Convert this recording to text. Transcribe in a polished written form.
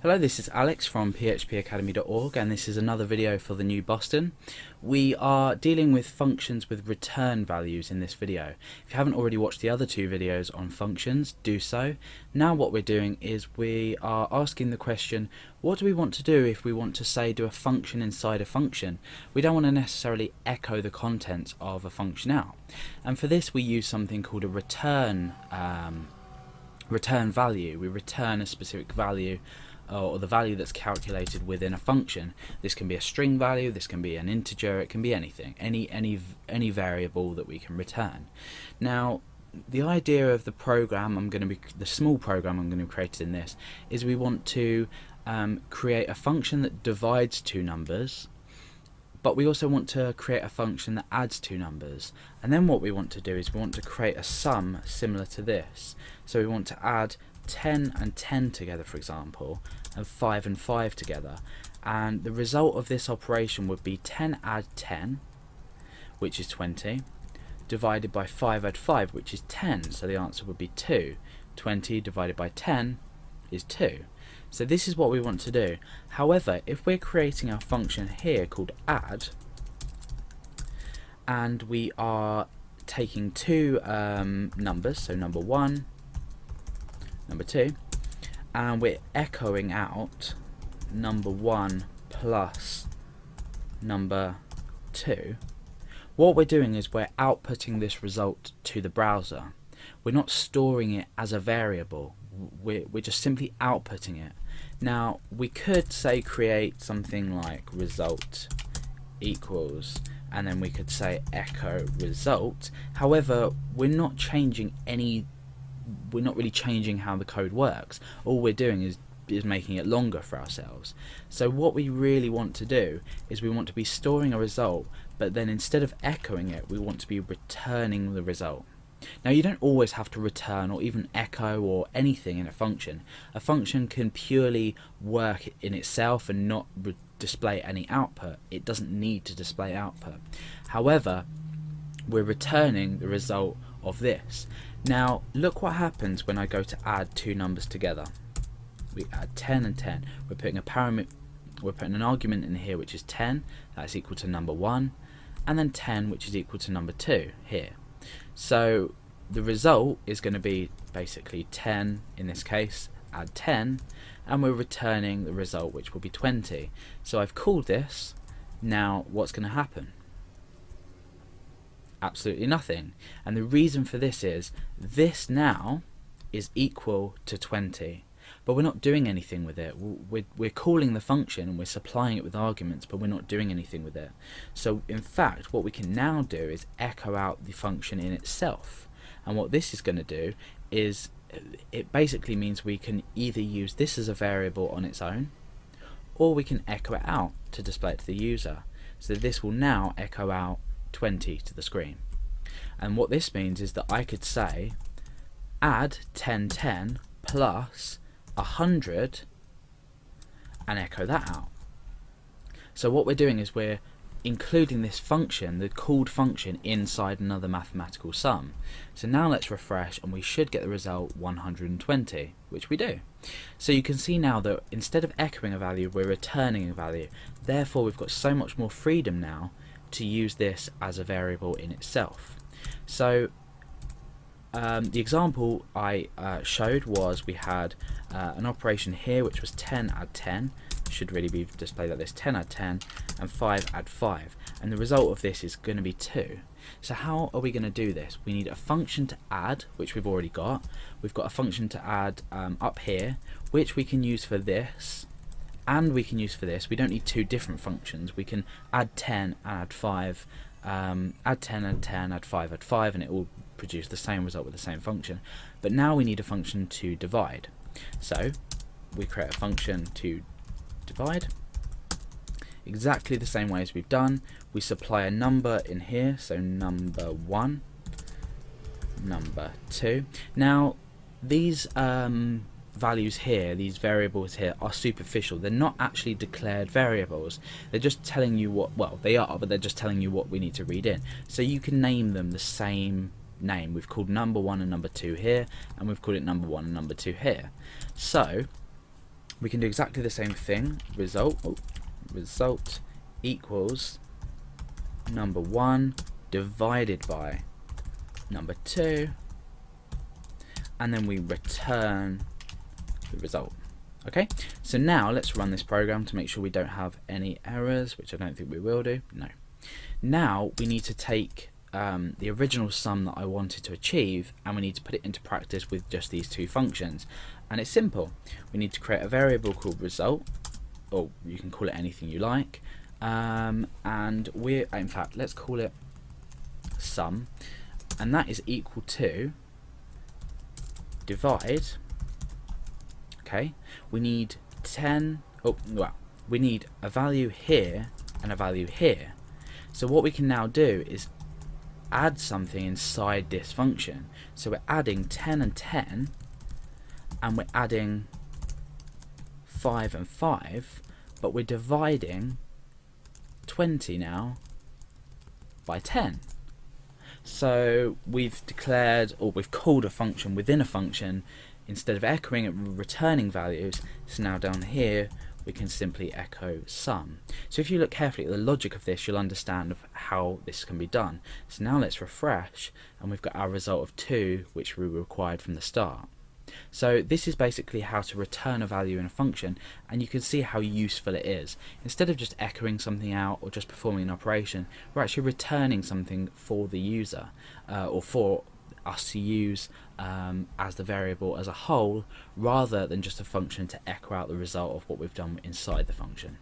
Hello, this is Alex from phpacademy.org, and this is another video for the new Boston. We are dealing with functions with return values in this video. If you haven't already watched the other two videos on functions, do so. Now what we're doing is we are asking the question, what do we want to do if we want to, say, do a function inside a function? We don't want to necessarily echo the contents of a function out. And for this we use something called a return value. We return a specific value, or the value that's calculated within a function. This can be a string value, this can be an integer, it can be anything, any variable that we can return. Now the idea of the program the small program I'm going to create in this is we want to create a function that divides two numbers, but we also want to create a function that adds two numbers. And then what we want to do is we want to create a sum similar to this. So we want to add 10 and 10 together, for example, and 5 and 5 together, and the result of this operation would be 10 add 10, which is 20, divided by 5 add 5, which is 10, so the answer would be 2. 20 divided by 10 is 2. So this is what we want to do. However, if we're creating a function here called add, and we are taking two numbers, so number 1, number 2, and we're echoing out number 1 plus number 2, what we're doing is we're outputting this result to the browser. We're not storing it as a variable, we're just simply outputting it. Now we could say create something like result equals, and then we could say echo result. However, we're not really changing how the code works. All we're doing is making it longer for ourselves. So what we really want to do is we want to be storing a result, but then instead of echoing it, we want to be returning the result. Now you don't always have to return or even echo or anything in a function. A function can purely work in itself and not display any output. It doesn't need to display output. However, we're returning the result of this. Now look what happens when I go to add two numbers together. We add 10 and 10. We're putting an argument in here which is 10, that's equal to number 1, and then 10 which is equal to number 2 here. So the result is going to be basically 10 in this case, add 10, and we're returning the result which will be 20. So I've called this. Now what's going to happen? Absolutely nothing. And the reason for this is this now is equal to 20, but we're not doing anything with it. We're calling the function and we're supplying it with arguments, but we're not doing anything with it. So in fact what we can now do is echo out the function in itself, and what this is going to do is it basically means we can either use this as a variable on its own, or we can echo it out to display it to the user. So this will now echo out 20 to the screen. And what this means is that I could say add 1010 plus 100 and echo that out. So what we're doing is we're including this function, the called function, inside another mathematical sum. So now let's refresh and we should get the result 120, which we do. So you can see now that instead of echoing a value, we're returning a value. Therefore we've got so much more freedom now to use this as a variable in itself. So the example I showed was we had an operation here which was 10 add 10, should really be displayed like this, 10 add 10, and 5 add 5, and the result of this is going to be 2. So how are we going to do this? We need a function to add, which we've already got. We've got a function to add up here, which we can use for this, and we can use for this. We don't need two different functions. We can add 10 and add 5, add 10 and 10, add 5 add 5, and it will produce the same result with the same function. But now we need a function to divide. So we create a function to divide exactly the same way as we've done. We supply a number in here, so number 1, number 2. Now these values here, these variables here, are superficial. They're not actually declared variables. They're just telling you what, well, they are, but they're just telling you what we need to read in. So you can name them the same name. We've called number 1 and number 2 here, and we've called it number 1 and number 2 here. So we can do exactly the same thing. Result equals number 1 divided by number 2, and then we return the result. Okay, so now let's run this program to make sure we don't have any errors, which I don't think we will do. No. Now we need to take the original sum that I wanted to achieve, and we need to put it into practice with just these two functions. And it's simple. We need to create a variable called result, or you can call it anything you like, and in fact, let's call it sum, and that is equal to divide. Okay, we need 10. We need a value here and a value here. So what we can now do is add something inside this function. So we're adding 10 and 10, and we're adding 5 and 5, but we're dividing 20 now by 10. So we've declared, or we've called a function within a function. Instead of echoing it, returning values. So now down here we can simply echo sum. So if you look carefully at the logic of this, you'll understand how this can be done. So now let's refresh, and we've got our result of 2, which we required from the start. So this is basically how to return a value in a function, and you can see how useful it is. Instead of just echoing something out or just performing an operation, we're actually returning something for the user, or for us to use as the variable as a whole, rather than just a function to echo out the result of what we've done inside the function.